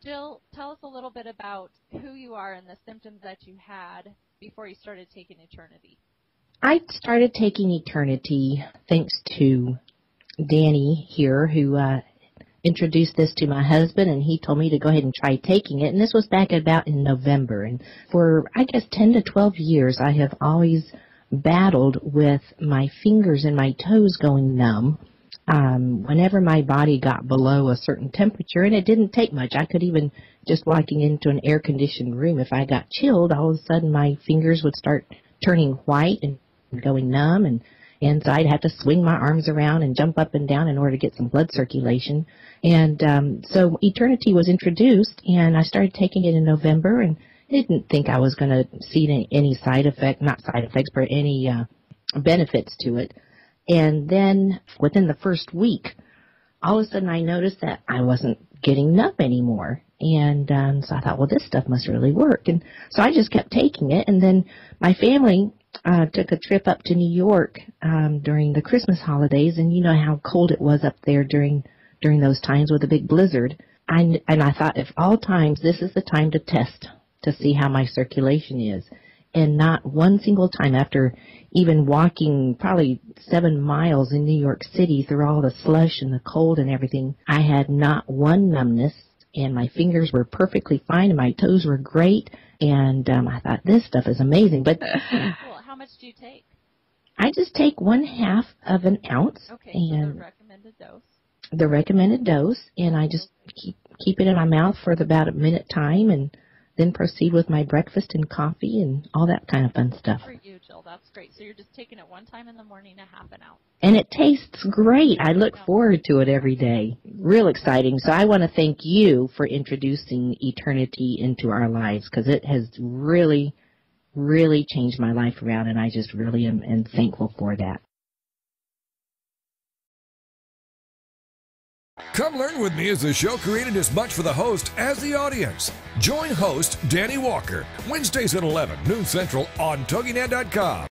Jill, tell us a little bit about who you are and the symptoms that you had before you started taking Eternity. I started taking Eternity thanks to Danny here, who introduced this to my husband, and he told me to go ahead and try taking it. And this was back about in November. And for, I guess, 10 to 12 years, I have always battled with my fingers and my toes going numb whenever my body got below a certain temperature. And it didn't take much. I could even, just walking into an air-conditioned room, if I got chilled, all of a sudden my fingers would start turning white and going numb, and so I'd have to swing my arms around and jump up and down in order to get some blood circulation. And so Eternity was introduced, and I started taking it in November, and I didn't think I was going to see any side effect, not side effects, but any benefits to it. And then within the first week, all of a sudden I noticed that I wasn't getting numb anymore. And so I thought, well, this stuff must really work. And so I just kept taking it. And then my family took a trip up to New York during the Christmas holidays. And you know how cold it was up there during those times with a big blizzard. And I thought, if all times, this is the time to test to see how my circulation is. And not one single time, after even walking probably 7 miles in New York City through all the slush and the cold and everything, I had not one numbness, and my fingers were perfectly fine, and my toes were great, and I thought, this stuff is amazing. But well, how much do you take? I just take 1/2 of an ounce. Okay, and so the recommended dose. The recommended dose, and I just keep it in my mouth for about a minute time, and then proceed with my breakfast and coffee and all that kind of fun stuff. For you, Jill, that's great. So you're just taking it one time in the morning, 1/2 an ounce. And it tastes great. I look forward to it every day. Real exciting. So I want to thank you for introducing Eternity into our lives, because it has really, really changed my life around, and I just really am thankful for that. Come learn with me as the show created as much for the host as the audience. Join host Danny Walker, Wednesdays at 11, noon Central on TogiNet.com.